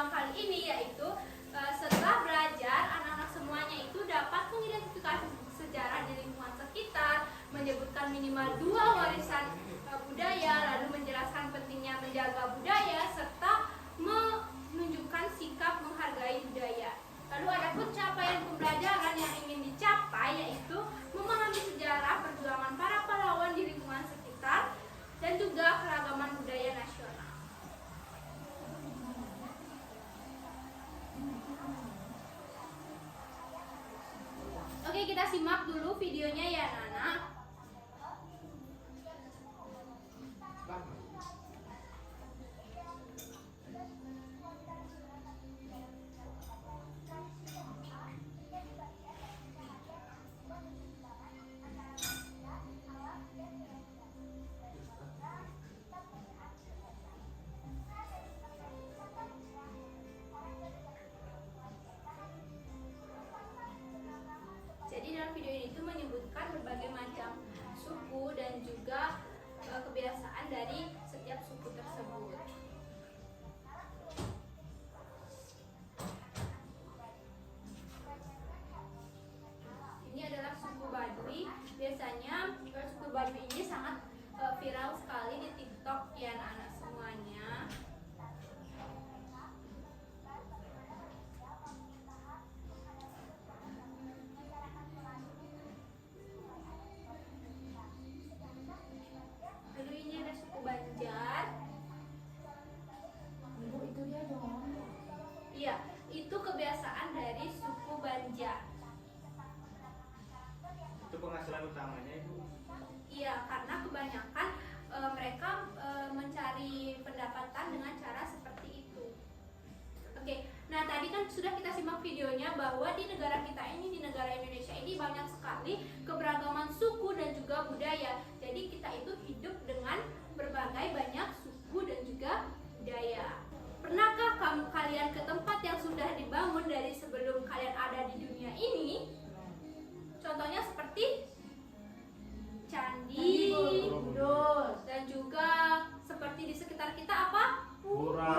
pertemuan kali ini, yaitu setelah belajar, anak-anak semuanya itu dapat mengidentifikasi sejarah di lingkungan sekitar, menyebutkan minimal 2 warisan budaya, lalu menjelaskan pentingnya menjaga budaya, serta menunjukkan sikap menghargai budaya. Lalu ada pun capaian pembelajaran yang ingin dicapai, yaitu memahami sejarah perjuangan para pahlawan di lingkungan sekitar dan juga keragaman budaya nasional. Oke, kita simak dulu videonya ya, Nana. Jadi dalam video ini itu menyebutkan berbagai macam suku dan juga kebiasaan dari setiap suku tersebut. Ini adalah suku Baduy. Biasanya suku Baduy ini sangat viral sekali di TikTok ya anak-anak semuanya. Lalu ini ada suku Banjar. Itu dia dong. Iya, itu kebiasaan dari suku Banjar. Itu penghasilan utamanya Ibu? Iya, karena kebanyakan mereka mencari pendapatan dengan cara seperti itu. Oke, nah tadi kan sudah kita simak videonya bahwa di negara kita ini, di negara Indonesia ini banyak sekali keberagaman suku dan juga budaya. Jadi kita itu hidup dengan berbagai banyak suku dan juga budaya. Pernahkah kalian ke tempat yang sudah dibangun dari sebelum kalian ada di dunia ini? Contohnya seperti candi, dan juga seperti di sekitar kita apa? Pura.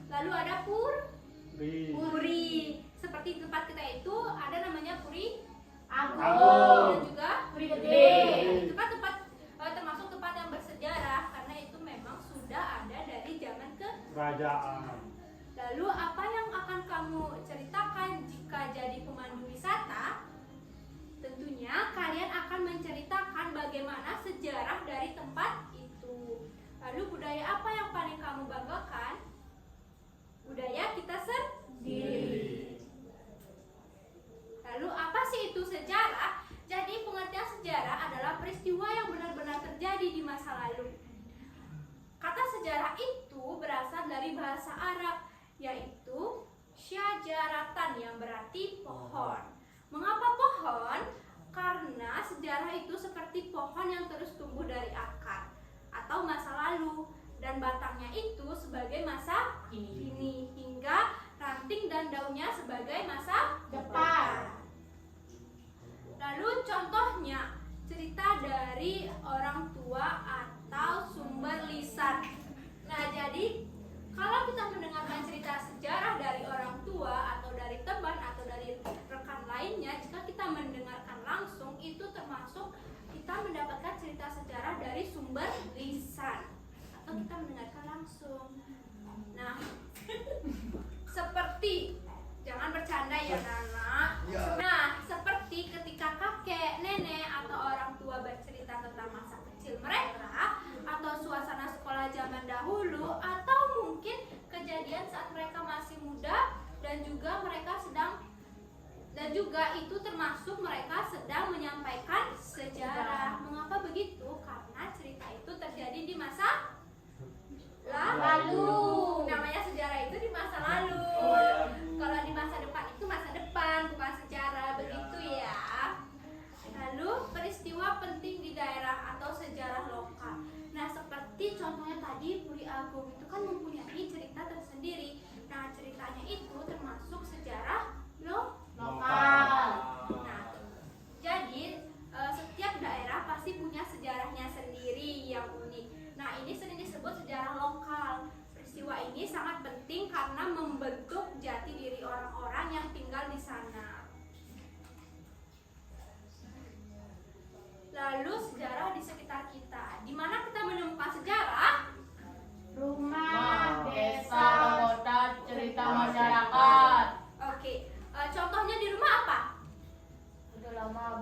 Lalu ada puri. Seperti tempat kita itu ada namanya Puri Agung. dan juga Puri Gede. Tempat-tempat termasuk tempat yang bersejarah karena itu memang sudah ada dari zaman Kerajaan. Lalu apa yang akan kamu ceritakan jika jadi pemandu wisata? Tentunya kalian akan menceritakan bagaimana sejarah dari tempat itu. Lalu budaya apa yang paling kamu banggakan? Budaya kita sendiri. Lalu apa sih itu sejarah? Jadi pengertian sejarah adalah peristiwa yang benar-benar terjadi di masa lalu. Kata sejarah itu berasal dari bahasa Arab, yaitu syajaratan yang berarti pohon. Mengapa pohon? Karena sejarah itu seperti pohon yang terus tumbuh dari akar atau masa lalu, dan batangnya itu sebagai masa kini hingga ranting dan daunnya sebagai masa Depan. Lalu contohnya cerita dari orang tua atau sumber lisan. Nah, jadi kalau kita mendengarkan cerita sejarah dari orang tua atau dari teman atau dari rekan lainnya, jika kita mendengarkan langsung, itu termasuk kita mendapatkan cerita sejarah dari sumber lisan atau kita mendengarkan langsung. Nah, seperti jangan bercanda ya Nana. Nah, seperti ketika kakek, nenek atau orang tua bercerita tentang masa kecil mereka atau suasana sekolah zaman dahulu atau mungkin kejadian saat mereka masih muda dan juga itu termasuk mereka sedang menyampaikan sejarah. Mengapa begitu? Karena cerita itu terjadi di masa lalu. Namanya sejarah itu di masa lalu. Kalau di masa depan itu masa depan, bukan sejarah, begitu ya. Lalu peristiwa penting di daerah atau sejarah lokal. Nah, seperti contohnya tadi Puri Agung itu kan mempunyai cerita tersendiri. Nah, ceritanya itu termasuk sejarah lokal. Nah, jadi setiap daerah pasti punya sejarahnya sendiri yang unik. Nah, ini sering disebut sejarah lokal. Peristiwa ini sangat penting karena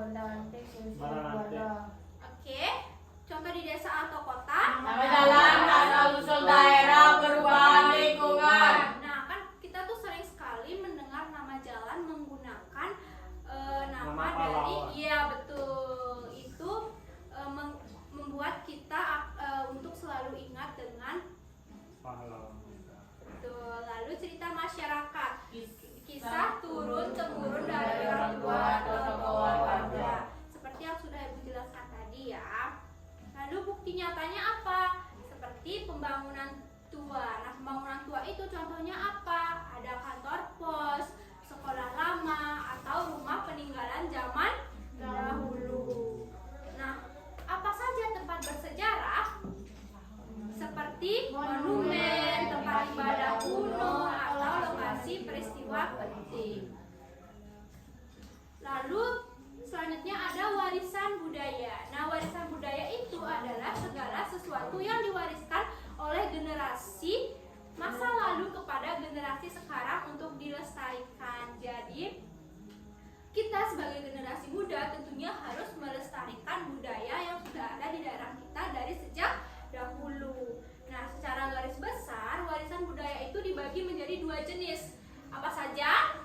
benda antik, silsilah Barang antik. keluarga. Oke, contoh di desa atau kota. Nama jalan, asal-usul daerah, perubahan lingkungan. Nah, kan kita tuh sering sekali mendengar nama jalan menggunakan nama Nama dari, pahlawan. iya betul. Itu membuat kita untuk selalu ingat dengan Pahlawan. betul. Lalu cerita masyarakat. Kisah turun temurun dari orang tua atau tokoh warga. Seperti yang sudah Ibu jelaskan tadi ya. Lalu bukti nyatanya apa? Seperti pembangunan tua. Nah, pembangunan tua itu contohnya apa? Ada kantor pos, sekolah lama, atau rumah peninggalan zaman dahulu. Nah, apa saja tempat bersejarah? Seperti monumen, tempat ibadah kuno, atau lokasi peristiwa penting. Lalu selanjutnya ada warisan budaya. Nah, warisan budaya itu adalah segala sesuatu yang diwariskan oleh generasi masa lalu kepada generasi sekarang untuk dilestarikan. Jadi, kita sebagai generasi muda tentunya harus melestarikan budaya yang sudah ada di daerah kita dari sejak dahulu. Nah, secara garis besar, warisan budaya itu dibagi menjadi dua jenis. Apa saja?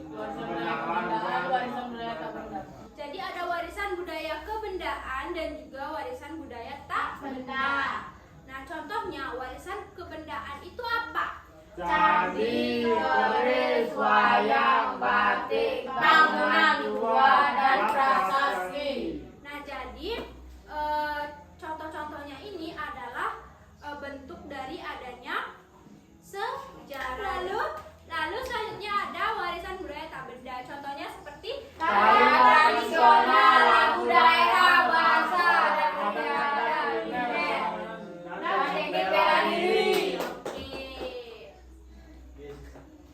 Warisan budaya kebendaan. Jadi ada warisan budaya kebendaan dan juga warisan budaya tak benda. Nah, contohnya warisan kebendaan itu apa? Candi, keris, wayang, batik, bangunan tua, dan prasasti. Nah, jadi contoh-contohnya ini adalah bentuk dari adanya sejarah. Lalu selanjutnya ada warisan budaya tak benda. Contohnya seperti Tarian tradisional, lagu daerah, bahasa, dan budaya kuliner. Batik bela diri. Oke.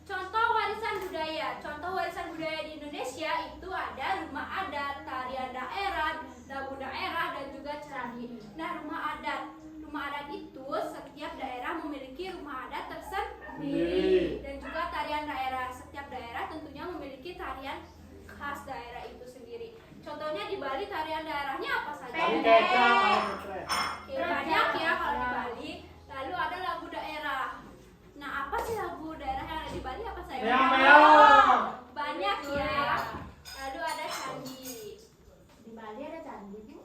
Contoh warisan budaya. Contoh warisan budaya di Indonesia itu ada rumah adat, tarian daerah, lagu daerah, dan juga candi. Nah, rumah adat. Rumah adat itu setiap daerah memiliki rumah adat tersendiri dan juga tarian daerah. Setiap daerah tentunya memiliki tarian khas daerah itu sendiri. Contohnya di Bali tarian daerahnya apa saja? Pendek. Oke, banyak ya kalau di Bali. Lalu ada lagu daerah. Nah, apa sih lagu daerah yang ada di Bali apa saja? Meong-meong. Banyak ya. Lalu ada candi. Di Bali ada candi, Bu.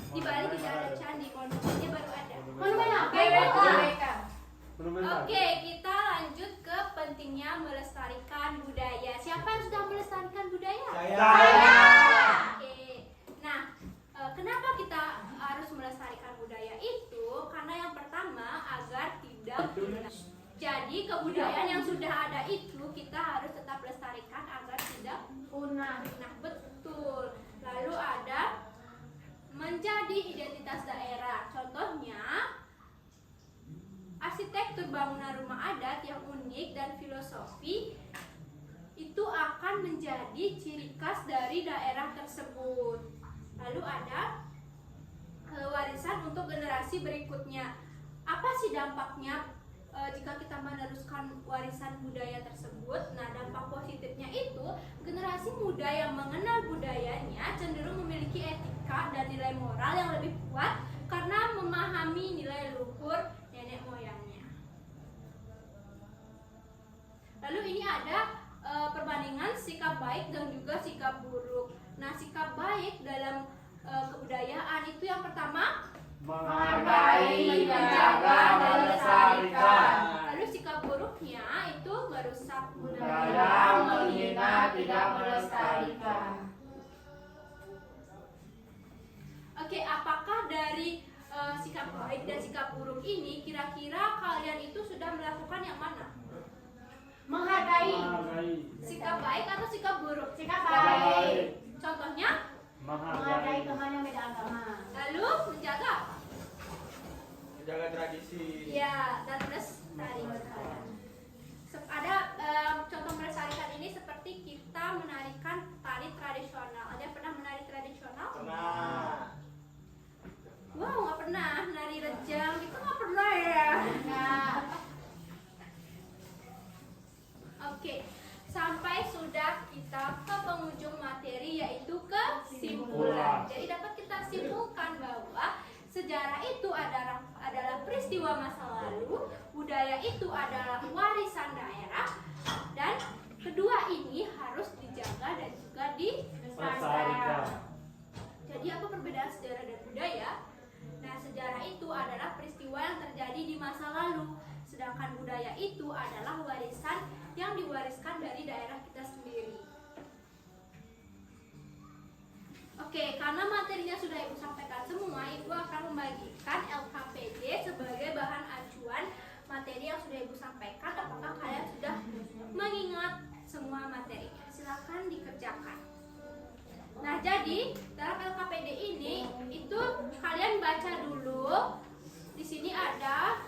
Di Bali tidak ada candi, monumennya baru ada. Monumen apa? GBK. Monumen Oke, kita lanjut ke pentingnya melestarikan budaya. Siapa yang sudah melestarikan budaya? Saya. Oke. Nah, kenapa kita harus melestarikan budaya itu? Karena yang pertama agar tidak punah. Jadi kebudayaan yang sudah ada itu kita harus tetap lestarikan agar tidak Punah. punah. Betul. Lalu ada menjadi identitas daerah. Contohnya arsitektur bangunan rumah adat yang unik dan filosofi itu akan menjadi ciri khas dari daerah tersebut. Lalu ada warisan untuk generasi berikutnya. Apa sih dampaknya jika kita meneruskan warisan budaya tersebut? Nah, dampak positifnya itu generasi muda yang mengenal budayanya cenderung memiliki etika dan nilai moral yang lebih kuat karena memahami nilai luhur nenek moyangnya. Lalu ini ada perbandingan sikap baik dan juga sikap buruk. Nah, sikap baik dalam kebudayaan itu yang pertama Menghargai, menjaga, dan melestarikan. Lalu sikap buruknya itu merusak Budaya, menghina, tidak melestarikan. Oke, apakah dari sikap baik dan sikap buruk ini kira-kira kalian itu sudah melakukan yang mana? Menghargai. Sikap baik atau sikap buruk? Sikap baik. Contohnya? Menghargai teman yang beda agama. Lalu menjaga apa? Menjaga tradisi. Ya, dan melestarikan. Ada contoh melestarikan ini seperti kita menarikan tari tradisional. Ada yang pernah menari tradisional? Pernah. Wow, nggak pernah. Nari rejang itu nggak pernah ya. Nah, Oke, sampai sudah kita ke penghujung materi yaitu kesimpulan. Jadi dapat kita simpulkan bahwa sejarah itu adalah peristiwa masa lalu, budaya itu adalah warisan daerah, dan kedua ini harus dijaga dan juga dilestarikan. Jadi apa perbedaan sejarah dan budaya? Nah, sejarah itu adalah peristiwa yang terjadi di masa lalu, sedangkan budaya itu adalah warisan yang diwariskan dari daerah kita sendiri. Oke, karena materinya sudah Ibu sampaikan semua, Ibu akan membagikan LKPD sebagai bahan acuan materi yang sudah Ibu sampaikan. Apakah kalian sudah mengingat semua materinya? Silakan dikerjakan. Nah, jadi dalam LKPD ini itu kalian baca dulu. Di sini ada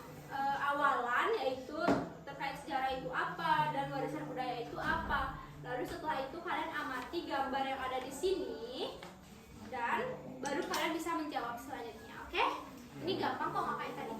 awalan, yaitu terkait sejarah itu apa dan warisan budaya itu apa. Lalu setelah itu kalian amati gambar yang ada di sini dan baru kalian bisa menjawab selanjutnya. Oke? Ini gampang kok, makanya tadi.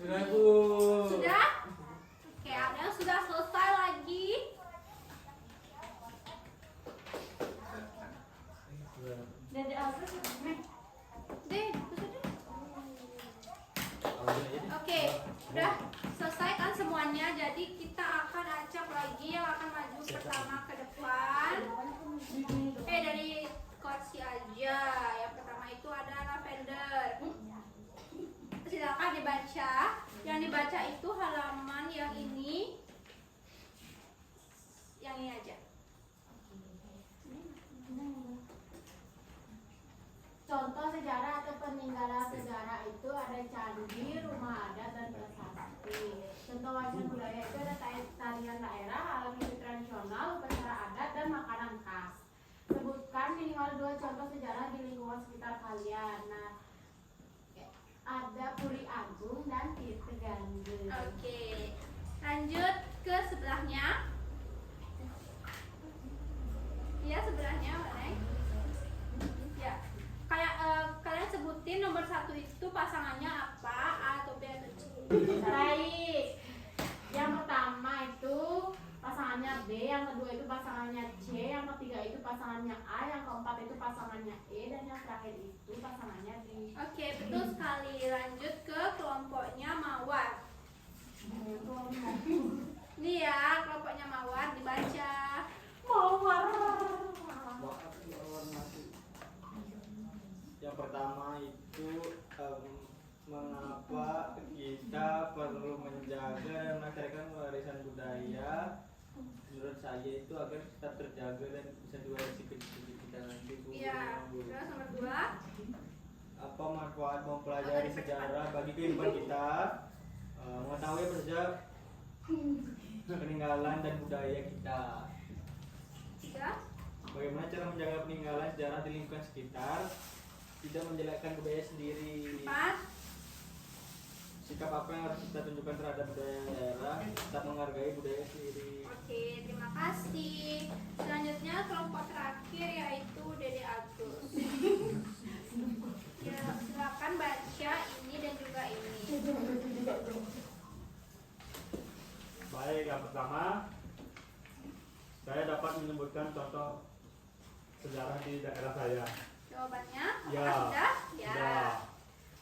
Sudah, Bu. Sudah? Oke, ada yang sudah selesai lagi? Dari apa sih? Deh, sudah. Oke, udah selesai kan semuanya. Jadi kita akan acak lagi yang akan maju pertama ke depan. Dari kursi aja. Yang pertama itu ada lavender. Silakan dibaca. Yang dibaca itu halaman yang ini. Yang ini aja. Contoh sejarah atau peninggalan sejarah itu ada candi, rumah adat, dan prasasti. Contoh warisan budaya itu ada tarian daerah, alat musik tradisional, upacara adat, dan makanan khas. Sebutkan minimal 2 contoh sejarah di lingkungan sekitar kalian. Nah, ada puri berganda. Oke, lanjut ke sebelahnya. Ya, sebelahnya mana? Ya, kayak kalian sebutin nomor 1 itu pasangannya apa, A atau B atau C? Baik. Yang pertama itu pasangannya B, yang kedua itu pasangannya C, yang ketiga itu pasangannya A, yang keempat itu pasangannya E, dan yang terakhir itu pasangannya D. Oke, betul sekali. Lanjut ke kelompoknya Mawar. Ini ya, kelompoknya Mawar dibaca. Mawar. Yang pertama itu mengapa kita perlu menjaga dan melestarikan warisan budaya. Menurut saya itu agar tetap terjaga dan bisa diwariskan ke cucu kita nanti. Bu. Iya, Bu. terus nomor 2. Apa manfaat mempelajari sejarah bagi kehidupan kita? Mengetahui apa saja peninggalan dan budaya kita. 3. Bagaimana cara menjaga peninggalan sejarah di lingkungan sekitar, tidak menjelekkan budaya sendiri. 4. Sikap apa yang harus kita tunjukkan terhadap budaya daerah, tetap menghargai budaya sendiri. Oke, terima kasih. Selanjutnya kelompok terakhir yaitu Dede Agus. Ya, silakan baca ini dan juga ini. Baik, yang pertama saya dapat menyebutkan contoh sejarah di daerah saya. Jawabannya apakah Ya. sudah? Ya. Ya.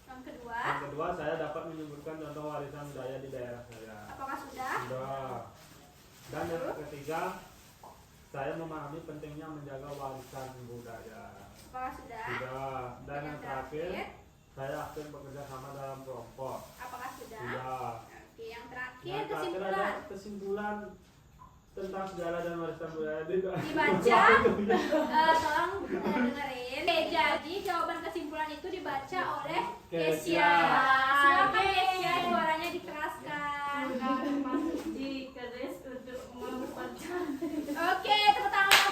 Yang kedua, Yang kedua, saya dapat menyebutkan contoh warisan budaya di daerah saya. apakah sudah? Sudah. Dan yang ketiga, saya memahami pentingnya menjaga warisan budaya. Apakah sudah? Sudah. Dan yang terakhir, saya aktif bekerja sama dalam kelompok. Apakah sudah? Sudah. Oke, yang terakhir Yang terakhir kesimpulan. ada kesimpulan tentang sejarah dan warisan budaya Dibaca. Tolong dengerin. Oke, jadi jawaban kesimpulan itu dibaca oleh Kesia. Silakan Kesia, suaranya dikeraskan. Dikeris untuk membaca. Oke, tepuk tangan.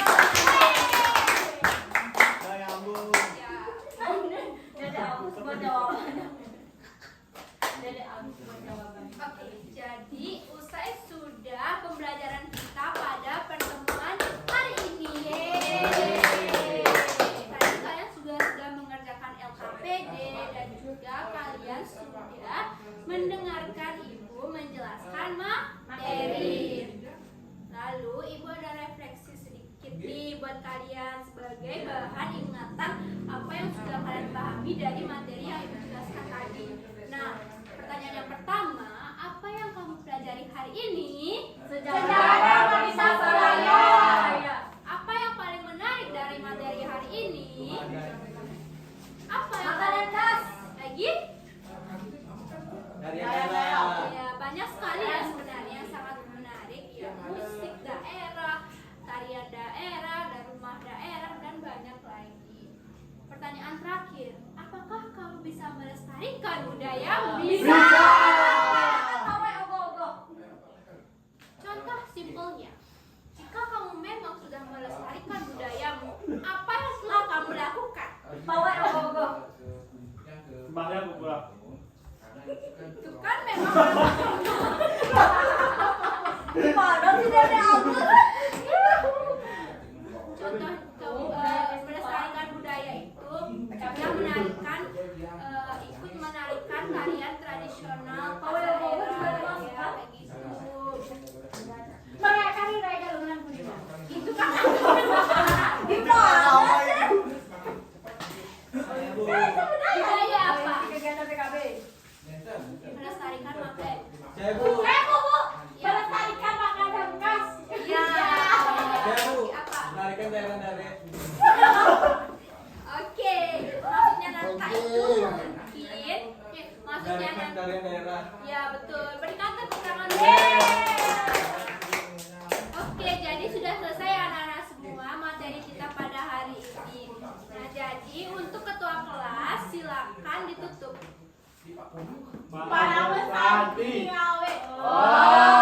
Saya ambung. Ya. Dede Agus buat jawabannya. Dede Agus buat jawabannya. Oke, jadi usai sudah pembelajaran kita pada pertemuan hari ini. Yeay. Tadi kalian sudah mengerjakan LKPD dan juga kalian sudah mendengarkan Ibu menjelaskan materi. Lalu Ibu ada refleksi sedikit nih buat kalian sebagai bahan ingatan apa yang sudah kalian pahami dari materi yang Ibu jelaskan tadi. Nah, pertanyaan yang pertama, apa yang kamu pelajari hari ini? Sejarah Bangsa Belanda. Apa yang paling menarik dari materi hari ini? Apa yang Makanan khas. lagi? Dari daerah. Ya, banyak sekali ya sebenarnya yang sangat menarik ya, musik daerah, tarian daerah, dan rumah daerah dan banyak lagi. Pertanyaan terakhir, apakah kamu bisa melestarikan budayamu? Bisa. Contoh simpelnya, jika kamu memang sudah melestarikan budayamu, apa yang telah kamu lakukan? Bawa ogoh-ogoh. Semuanya pulang. Itu kan memang Padahal tidak ada Agus. contoh melestarikan budaya itu yang menarikan ikut menarikan tarian tradisional pasar daerah ya kayak gitu. Merayakan raya Galungan Budiman. Itu kan budaya apa? Kegiatan PKB. Melestarikan makanan. Saya Bu. Melestarikan makanan khas. Ya. Saya Bu. Apa? Melarikan daerah-daerah. Oke, maksudnya Nanta itu mungkin maksudnya Melarikan Nanta. daerah. Ya betul. Berikan tepuk tangan. Oke, jadi sudah selesai anak-anak semua materi kita pada hari ini. Nah, jadi untuk ketua kelas silakan ditutup. Pak Agus Santi. Ngawe. Oh.